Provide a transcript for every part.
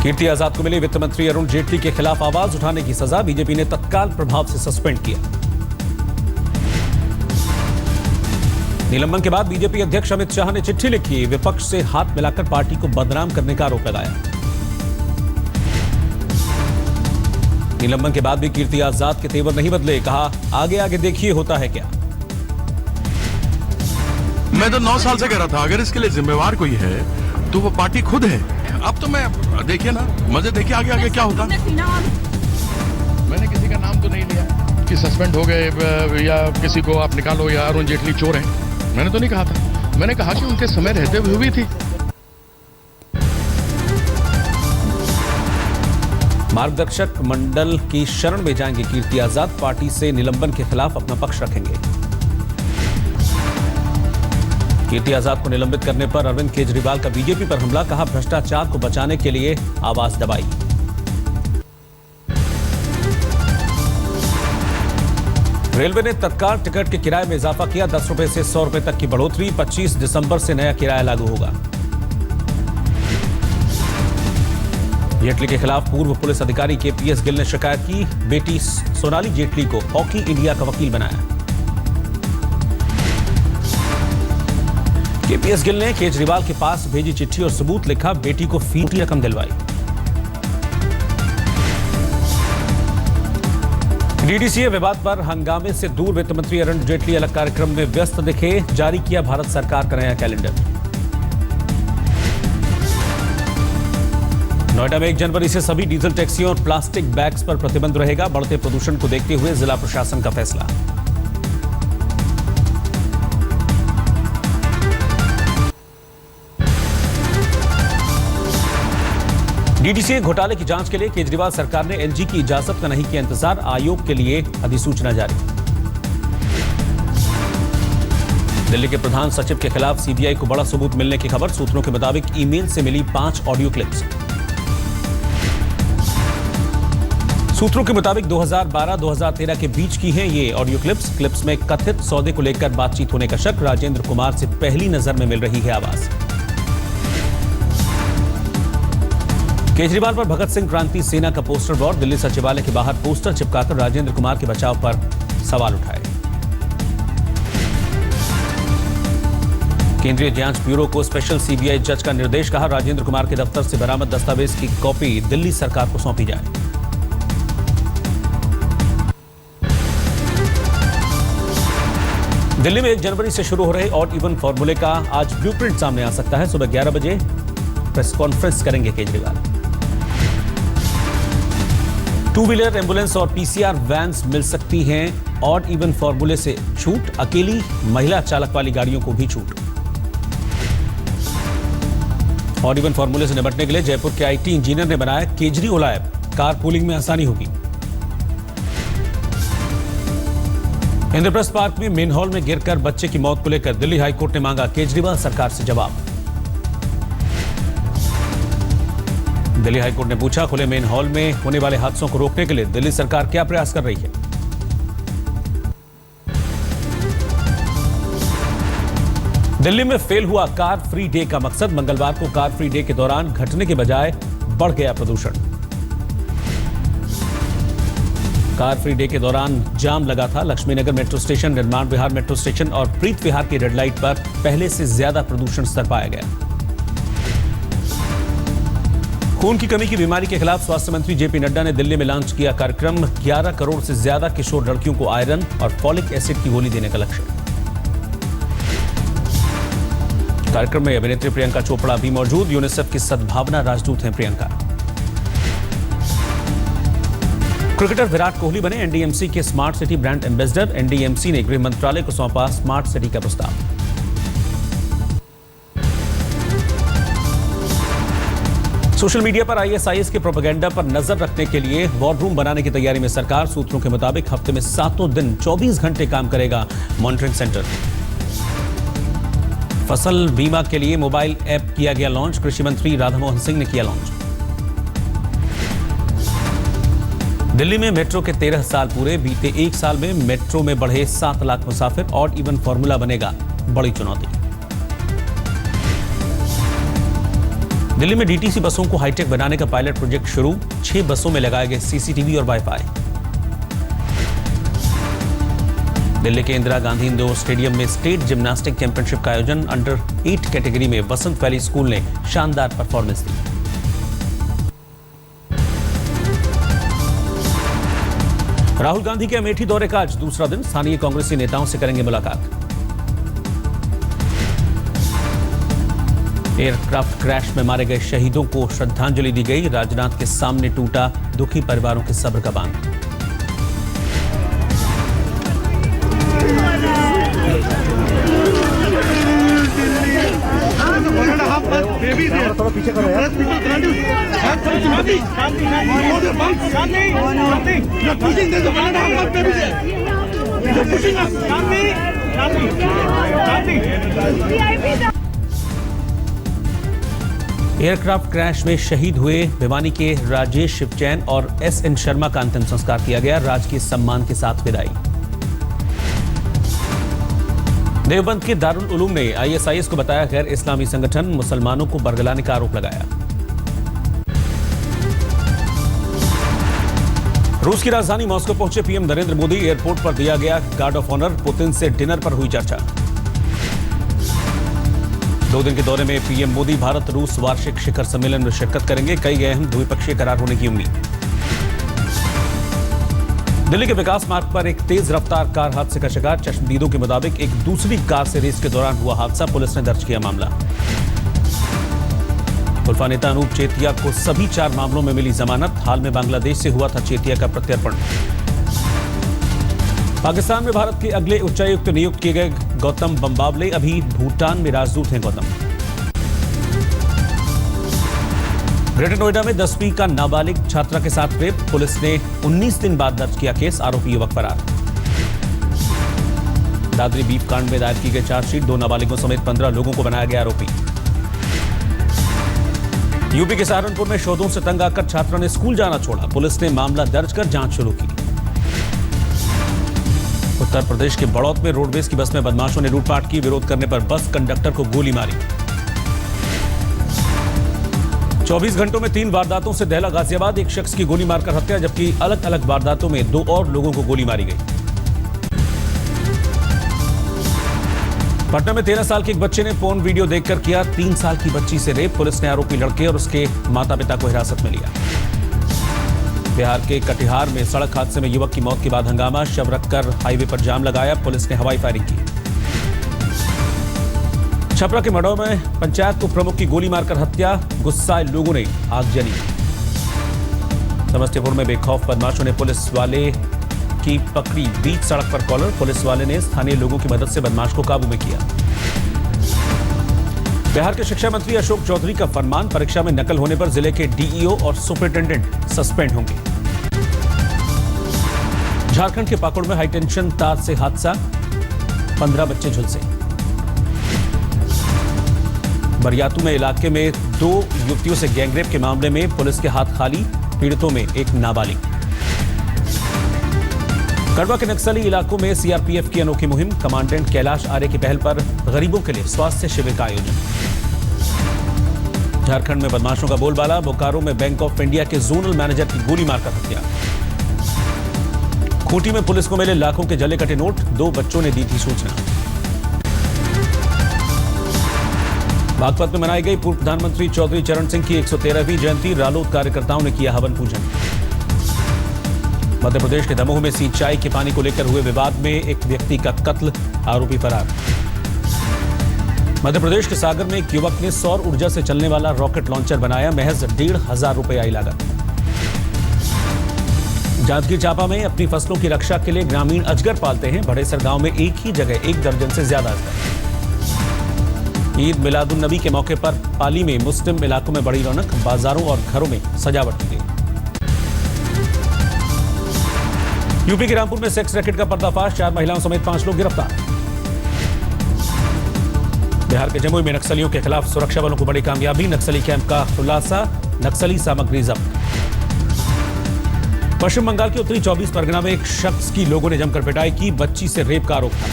कीर्ति आजाद को मिली वित्त मंत्री अरुण जेटली के खिलाफ आवाज उठाने की सजा, बीजेपी ने तत्काल प्रभाव से सस्पेंड किया। निलंबन के बाद बीजेपी अध्यक्ष अमित शाह ने चिट्ठी लिखी, विपक्ष से हाथ मिलाकर पार्टी को बदनाम करने का आरोप लगाया। निलंबन के बाद भी कीर्ति आजाद के तेवर नहीं बदले, कहा आगे आगे देखिए होता है क्या। मैं तो 9 साल से कह रहा था अगर इसके लिए जिम्मेवार कोई है तो वो पार्टी खुद है। अब तो मैं देखिए ना, मजे देखिए आगे आगे क्या होता। मैंने किसी का नाम तो नहीं लिया कि सस्पेंड हो गए या किसी को आप निकालो या अरुण जेटली चोर है, मैंने तो नहीं कहा था। मैंने कहा कि उनके समय रहते हुए भी थी। मार्गदर्शक मंडल की शरण में जाएंगे कीर्ति आजाद, पार्टी से निलंबन के खिलाफ अपना पक्ष रखेंगे। कीर्ति आजाद को निलंबित करने पर अरविंद केजरीवाल का बीजेपी पर हमला, कहा भ्रष्टाचार को बचाने के लिए आवाज दबाई। रेलवे ने तत्काल टिकट के किराए में इजाफा किया, 10 रुपए से 100 रुपए तक की बढ़ोतरी, 25 दिसंबर से नया किराया लागू होगा। जेटली के खिलाफ पूर्व पुलिस अधिकारी केपीएस गिल ने शिकायत की, बेटी सोनाली जेटली को हॉकी इंडिया का वकील बनाया। केपीएस गिल ने केजरीवाल के पास भेजी चिट्ठी और सबूत लिखा, बेटी को फीस की रकम दिलवाई। डीडीसीए विवाद पर हंगामे से दूर वित्त मंत्री अरुण जेटली अलग कार्यक्रम में व्यस्त दिखे, जारी किया भारत सरकार का नया कैलेंडर। नोएडा में 1 जनवरी से सभी डीजल टैक्सियों और प्लास्टिक बैग्स पर प्रतिबंध रहेगा, बढ़ते प्रदूषण को देखते हुए जिला प्रशासन का फैसला। डीडीसीए घोटाले की जांच के लिए केजरीवाल सरकार ने एलजी की इजाजत का नहीं किया इंतजार, आयोग के लिए अधिसूचना जारी। दिल्ली के प्रधान सचिव के खिलाफ सीबीआई को बड़ा सबूत मिलने की खबर, सूत्रों के मुताबिक ईमेल से मिली 5 ऑडियो क्लिप्स। सूत्रों के मुताबिक 2012-2013 के बीच की हैं ये ऑडियो क्लिप्स में कथित सौदे को लेकर बातचीत होने का शक, राजेंद्र कुमार से पहली नजर में मिल रही है आवाज। केजरीवाल पर भगत सिंह क्रांति सेना का पोस्टर बोर्ड, दिल्ली सचिवालय के बाहर पोस्टर चिपकाकर राजेंद्र कुमार के बचाव पर सवाल उठाए। केंद्रीय जांच ब्यूरो को स्पेशल सीबीआई जज का निर्देश, कहा राजेंद्र कुमार के दफ्तर से बरामद दस्तावेज की कॉपी दिल्ली सरकार को सौंपी जाए। दिल्ली में 1 जनवरी से शुरू हो रहे ऑड इवन फॉर्मूले का आज ब्लूप्रिंट सामने आ सकता है, सुबह 11 बजे प्रेस कॉन्फ्रेंस करेंगे केजरीवाल। 2 व्हीलर, एम्बुलेंस और पीसीआर वैन्स मिल सकती हैं ऑड इवन फॉर्मूले से छूट, अकेली महिला चालक वाली गाड़ियों को भी छूट। ऑड इवन फॉर्मूले से निपटने के लिए जयपुर के आईटी इंजीनियर ने बनाया केजरी ओला ऐप, कार पूलिंग में आसानी होगी। इंद्रप्रस्थ पार्क में मेन हॉल में गिरकर बच्चे की मौत को लेकर दिल्ली हाईकोर्ट ने मांगा केजरीवाल सरकार से जवाब। दिल्ली हाईकोर्ट ने पूछा, खुले मेन हॉल में होने वाले हादसों को रोकने के लिए दिल्ली सरकार क्या प्रयास कर रही है। दिल्ली में फेल हुआ कार फ्री डे का मकसद, मंगलवार को कार फ्री डे के दौरान घटने के बजाय बढ़ गया प्रदूषण। कार फ्री डे के दौरान जाम लगा था, लक्ष्मीनगर मेट्रो स्टेशन, निर्माण विहार मेट्रो स्टेशन और प्रीत विहार की रेड लाइट पर पहले से ज्यादा प्रदूषण स्तर पाया गया। खून की कमी की बीमारी के खिलाफ स्वास्थ्य मंत्री जेपी नड्डा ने दिल्ली में लॉन्च किया कार्यक्रम, 11 करोड़ से ज्यादा किशोर लड़कियों को आयरन और फॉलिक एसिड की गोली देने का लक्ष्य। कार्यक्रम में अभिनेत्री प्रियंका चोपड़ा भी मौजूद, यूनिसेफ की सद्भावना राजदूत हैं प्रियंका। क्रिकेटर विराट कोहली बने एनडीएमसी के smart city brand ambassador, NDMC ने गृह मंत्रालय को सौंपा स्मार्ट सिटी का प्रस्ताव। सोशल मीडिया पर आईएसआईएस के प्रोपेगेंडा पर नजर रखने के लिए वॉर रूम बनाने की तैयारी में सरकार, सूत्रों के मुताबिक हफ्ते में 7 दिन 24 घंटे काम करेगा मॉनिटरिंग सेंटर। फसल बीमा के लिए मोबाइल ऐप किया गया लॉन्च, कृषि मंत्री राधामोहन सिंह ने किया लॉन्च। दिल्ली में मेट्रो के 13 साल पूरे, बीते 1 साल में मेट्रो में बढ़े 7 लाख मुसाफिर, ऑड इवन फॉर्मूला बनेगा बड़ी चुनौती। दिल्ली में डीटीसी बसों को हाईटेक बनाने का पायलट प्रोजेक्ट शुरू, 6 बसों में लगाए गए सीसीटीवी और वाईफाई। दिल्ली के इंदिरा गांधी इंडोर स्टेडियम में स्टेट जिम्नास्टिक चैंपियनशिप का आयोजन, अंडर 8 कैटेगरी में वसंत वैली स्कूल ने शानदार परफॉर्मेंस दी। राहुल गांधी के अमेठी दौरे का आज दूसरा दिन, स्थानीय कांग्रेसी नेताओं से करेंगे मुलाकात। एयरक्राफ्ट क्रैश में मारे गए शहीदों को श्रद्धांजलि दी गई, राजनाथ के सामने टूटा दुखी परिवारों के सब्र का बांध। थोड़ा पीछे करो यार। एयरक्राफ्ट क्रैश में शहीद हुए भिवानी के राजेश शिवचैन और एसएन शर्मा का अंतिम संस्कार किया गया, राजकीय सम्मान के साथ विदाई। देवबंद के दारुल उलूम ने आईएसआईएस को बताया गैर इस्लामी संगठन, मुसलमानों को बरगलाने का आरोप लगाया। रूस की राजधानी मॉस्को पहुंचे पीएम नरेंद्र मोदी, एयरपोर्ट पर दिया गया गार्ड ऑफ ऑनर, पुतिन से डिनर पर हुई चर्चा। 2 दिन के दौरे में पीएम मोदी भारत रूस वार्षिक शिखर सम्मेलन में शिरकत करेंगे, कई अहम द्विपक्षीय करार होने की उम्मीद। दिल्ली के विकास मार्ग पर एक तेज रफ्तार कार हादसे का शिकार, चश्मदीदों के मुताबिक एक दूसरी कार से रेस के दौरान हुआ हादसा, पुलिस ने दर्ज किया मामला। उल्फा नेता अनूप चेतिया को सभी 4 मामलों में मिली जमानत, हाल में बांग्लादेश से हुआ था चेतिया का प्रत्यर्पण। पाकिस्तान में भारत के अगले उच्चायुक्त नियुक्त किए गए गौतम बम्बावले अभी भूटान में राजदूत हैं। गौतम ग्रेटर नोएडा में 10वीं का नाबालिग छात्रा के साथ रेप, पुलिस ने 19 दिन बाद दर्ज किया केस, आरोपी युवक फरार। दादरी बीफ कांड में दायर की गई चार्जशीट, 2 नाबालिगों समेत 15 लोगों को बनाया गया आरोपी। यूपी के सहारनपुर में शोधों से तंग आकर छात्रा ने स्कूल जाना छोड़ा, पुलिस ने मामला दर्ज कर जांच शुरू की। उत्तर प्रदेश के बड़ौत में रोडवेज की बस में बदमाशों ने लूटपाट की, विरोध करने पर बस कंडक्टर को गोली मारी। 24 घंटों में 3 वारदातों से दहला गाजियाबाद, एक शख्स की गोली मारकर हत्या, जबकि अलग अलग वारदातों में 2 और लोगों को गोली मारी गई। पटना में 13 साल के एक बच्चे ने पोर्न वीडियो देखकर किया 3 साल की बच्ची से रेप, पुलिस ने आरोपी लड़के और उसके माता पिता को हिरासत में लिया। बिहार के कटिहार में सड़क हादसे में युवक की मौत के बाद हंगामा, शव रखकर हाईवे पर जाम लगाया, पुलिस ने हवाई फायरिंग की। छपरा के मडौ में पंचायत उप प्रमुख की गोली मारकर हत्या, गुस्साए लोगों ने आगजनी। समस्तीपुर में बेखौफ बदमाशों ने पुलिस वाले की पकड़ी, बीच सड़क पर कॉलर, पुलिस वाले ने स्थानीय लोगों की मदद से बदमाश को काबू में किया। बिहार के शिक्षा मंत्री अशोक चौधरी का फरमान, परीक्षा में नकल होने पर जिले के डीईओ और सुपरिटेंडेंट सस्पेंड होंगे। झारखंड के पाकुड़ में हाईटेंशन तार से हादसा, 15 बच्चे झुलसे। बरियातू में इलाके में 2 युवतियों से गैंगरेप के मामले में पुलिस के हाथ खाली, पीड़ितों में एक नाबालिग। कड़वा के नक्सली इलाकों में सीआरपीएफ की अनोखी मुहिम, कमांडेंट कैलाश आर्य की पहल पर गरीबों के लिए स्वास्थ्य शिविर का आयोजन। झारखंड में बदमाशों का बोलबाला, बोकारो में बैंक ऑफ इंडिया के जोनल मैनेजर की गोली मारकर हत्या। खूंटी में पुलिस को मिले लाखों के जले कटे नोट, 2 बच्चों ने दी थी सूचना। बागपत में मनाई गई पूर्व प्रधानमंत्री चौधरी चरण सिंह की 113वीं जयंती, रालोद कार्यकर्ताओं ने किया हवन पूजन। मध्य प्रदेश के दमोह में सिंचाई के पानी को लेकर हुए विवाद में एक व्यक्ति का कत्ल, आरोपी फरार। मध्य प्रदेश के सागर में एक युवक ने सौर ऊर्जा से चलने वाला रॉकेट लॉन्चर बनाया, महज 1,500 रुपए आई लागत। जांजगीर चांपा में अपनी फसलों की रक्षा के लिए ग्रामीण अजगर पालते हैं, बड़ेसर गांव में एक ही जगह 1 दर्जन से ज्यादा अजगर। ईद मिलादुन्नबी के मौके पर पाली में मुस्लिम इलाकों में बड़ी रौनक, बाजारों और घरों में सजावट की गई। यूपी के रामपुर में सेक्स रैकेट का पर्दाफाश, 4 महिलाओं समेत 5 लोग गिरफ्तार। बिहार के जमुई में नक्सलियों के खिलाफ सुरक्षा बलों को बड़ी कामयाबी, नक्सली कैंप का खुलासा, नक्सली सामग्री जब्त। पश्चिम बंगाल के उत्तरी 24 परगना में एक शख्स की लोगों ने जमकर पिटाई की, बच्ची से रेप का आरोप था।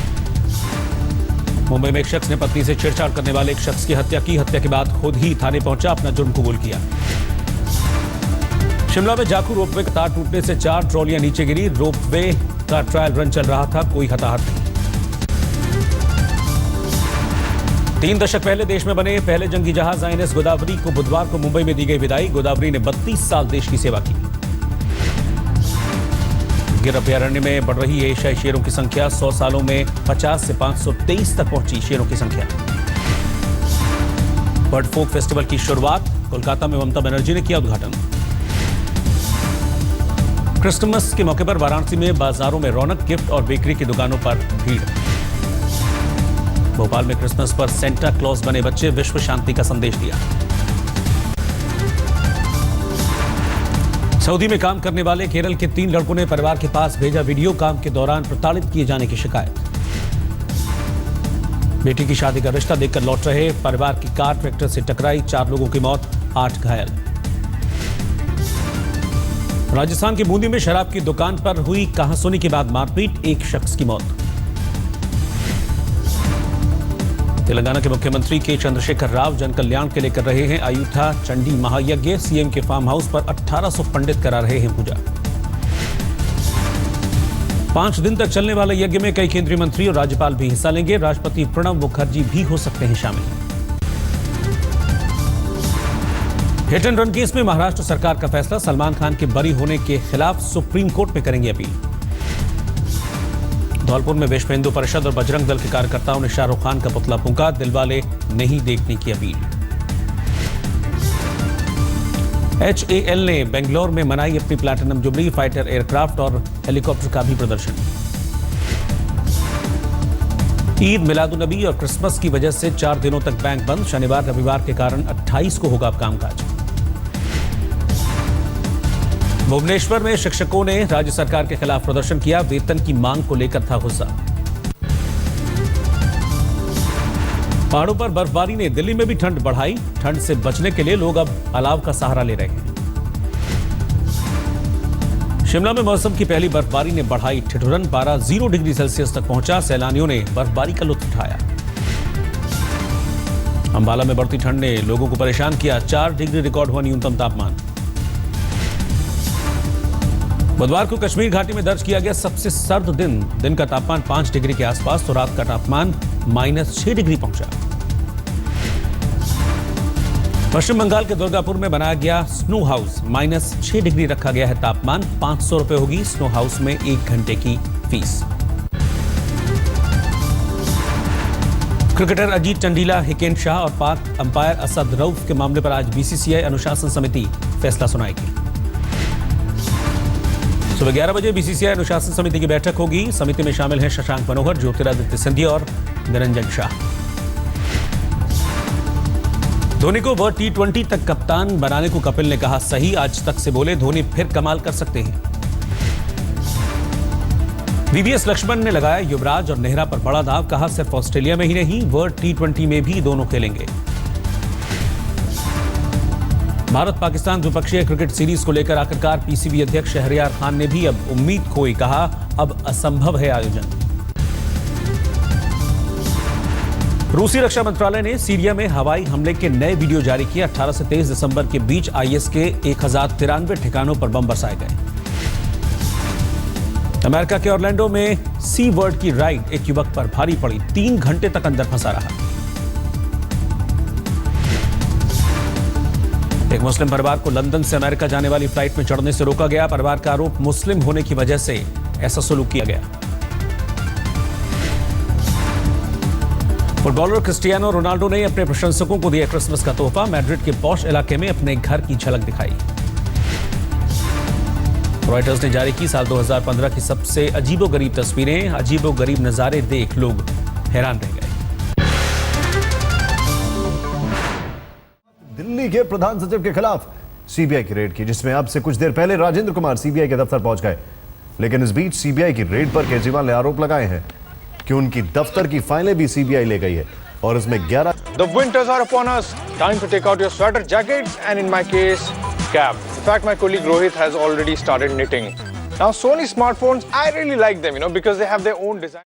मुंबई में एक शख्स ने पत्नी से छेड़छाड़ करने वाले एक शख्स की हत्या की। हत्या के बाद खुद ही थाने पहुंचा, अपना जुर्म कबूल किया। शिमला में जाखू रोपवे का तार टूटने से 4 ट्रॉलियां नीचे गिरी। रोपवे का ट्रायल रन चल रहा था, कोई हताहत नहीं। 3 दशक पहले देश में बने पहले जंगी जहाज INS गोदावरी को बुधवार को मुंबई में दी गई विदाई। गोदावरी ने 32 साल देश की सेवा की। गिर अभयारण्य में बढ़ रही एशियाई शेरों की संख्या। 100 सालों में 50 से 523 तक पहुंची शेरों की संख्या। बर्ड फोक फेस्टिवल की शुरुआत। कोलकाता में ममता बनर्जी ने किया उद्घाटन। क्रिसमस के मौके पर वाराणसी में बाजारों में रौनक, गिफ्ट और बेकरी की दुकानों पर भीड़। भोपाल में क्रिसमस पर सेंटा क्लॉज बने बच्चे, विश्व शांति का संदेश दिया। सऊदी में काम करने वाले केरल के 3 लड़कों ने परिवार के पास भेजा वीडियो। काम के दौरान प्रताड़ित किए जाने की शिकायत। बेटी की शादी का रिश्ता देखकर लौट रहे परिवार की कार ट्रैक्टर से टकराई, 4 लोगों की मौत, 8 घायल। राजस्थान के बूंदी में शराब की दुकान पर हुई कहासुनी के बाद मारपीट, 1 शख्स की मौत। तेलंगाना के मुख्यमंत्री के चंद्रशेखर राव जन कल्याण के लिए कर रहे हैं आयुथा चंडी महायज्ञ। सीएम के फार्म हाउस पर 1800 पंडित करा रहे हैं पूजा। 5 दिन तक चलने वाले यज्ञ में कई केंद्रीय मंत्री और राज्यपाल भी हिस्सा लेंगे। राष्ट्रपति प्रणब मुखर्जी भी हो सकते हैं शामिल। हिट एंड रन केस में महाराष्ट्र सरकार का फैसला। सलमान खान के बरी होने के खिलाफ सुप्रीम कोर्ट में करेंगे अपील। धौलपुर में विश्व हिंदू परिषद और बजरंग दल के कार्यकर्ताओं ने शाहरुख खान का पुतला फूंका, दिलवाले नहीं देखने की अपील। HAL ने बेंगलोर में मनाई अपनी प्लैटिनम जुबली। फाइटर एयरक्राफ्ट और हेलीकॉप्टर का भी प्रदर्शन। ईद, मिलादुन्नबी और क्रिसमस की वजह से 4 दिनों तक बैंक बंद। शनिवार रविवार के कारण 28 को होगा कामकाज। भुवनेश्वर में शिक्षकों ने राज्य सरकार के खिलाफ प्रदर्शन किया। वेतन की मांग को लेकर था गुस्सा। पहाड़ों पर बर्फबारी ने दिल्ली में भी ठंड बढ़ाई। ठंड से बचने के लिए लोग अब अलाव का सहारा ले रहे हैं। शिमला में मौसम की पहली बर्फबारी ने बढ़ाई ठिठुरन। पारा 0 डिग्री सेल्सियस तक पहुंचा। सैलानियों ने बर्फबारी का लुत्फ उठाया। अंबाला में बढ़ती ठंड ने लोगों को परेशान किया। 4 डिग्री रिकॉर्ड हुआ न्यूनतम तापमान। बुधवार को कश्मीर घाटी में दर्ज किया गया सबसे सर्द दिन। दिन का तापमान 5 डिग्री के आसपास तो रात का तापमान -6 डिग्री पहुंचा। पश्चिम बंगाल के दुर्गापुर में बनाया गया स्नो हाउस। -6 डिग्री रखा गया है तापमान। 500 रुपए होगी स्नो हाउस में 1 घंटे की फीस। क्रिकेटर अजीत चंडीला, हिकेन शाह और पाक अंपायर असद रऊफ के मामले पर आज BCCI अनुशासन समिति फैसला सुनाएगी। सुबह 11 बजे BCCI अनुशासन समिति की बैठक होगी। समिति में शामिल हैं शशांक मनोहर, ज्योतिरादित्य सिंधिया और निरंजन शाह। धोनी को वर्ल्ड T20 तक कप्तान बनाने को कपिल ने कहा सही। आज तक से बोले धोनी फिर कमाल कर सकते हैं। VVS लक्ष्मण ने लगाया युवराज और नेहरा पर बड़ा दाव। कहा सिर्फ ऑस्ट्रेलिया में ही नहीं, वर्ल्ड T20 में भी दोनों खेलेंगे। भारत पाकिस्तान द्विपक्षीय क्रिकेट सीरीज को लेकर आखिरकार PCB अध्यक्ष शहरयार खान ने भी अब उम्मीद खोई। कहा अब असंभव है आयोजन। रूसी रक्षा मंत्रालय ने सीरिया में हवाई हमले के नए वीडियो जारी किए। 18 से 23 दिसंबर के बीच IS के 1093 ठिकानों पर बम बरसाए गए। अमेरिका के ऑरलैंडो में सी वर्ल्ड की राइड एक युवक पर भारी पड़ी। 3 घंटे तक अंदर फंसा रहा। एक मुस्लिम परिवार को लंदन से अमेरिका जाने वाली फ्लाइट में चढ़ने से रोका गया। परिवार का आरोप मुस्लिम होने की वजह से ऐसा सलूक किया गया। फुटबॉलर क्रिस्टियानो रोनाल्डो ने अपने प्रशंसकों को दिया क्रिसमस का तोहफा। मैड्रिड के पॉश इलाके में अपने घर की झलक दिखाई। रॉयटर्स ने जारी की साल 2015 की सबसे अजीबोगरीब तस्वीरें। अजीबोगरीब नजारे देख लोग हैरान रह गए। दिल्ली के प्रधान सचिव के खिलाफ सीबीआई की रेड की, जिसमें अब से कुछ देर पहले राजेंद्र कुमार सीबीआई के दफ्तर पहुंच गए। लेकिन इस बीच सीबीआई की रेड पर केजरीवाल ने आरोप लगाए हैं कि उनकी दफ्तर की फाइलें भी सीबीआई ले गई है और इसमें 11 The winters are upon us. Time to take out your sweater jackets and in my case, cap. In fact, my colleague Rohit has already started knitting. Now, Sony smartphones, I really like them, because they have their own design.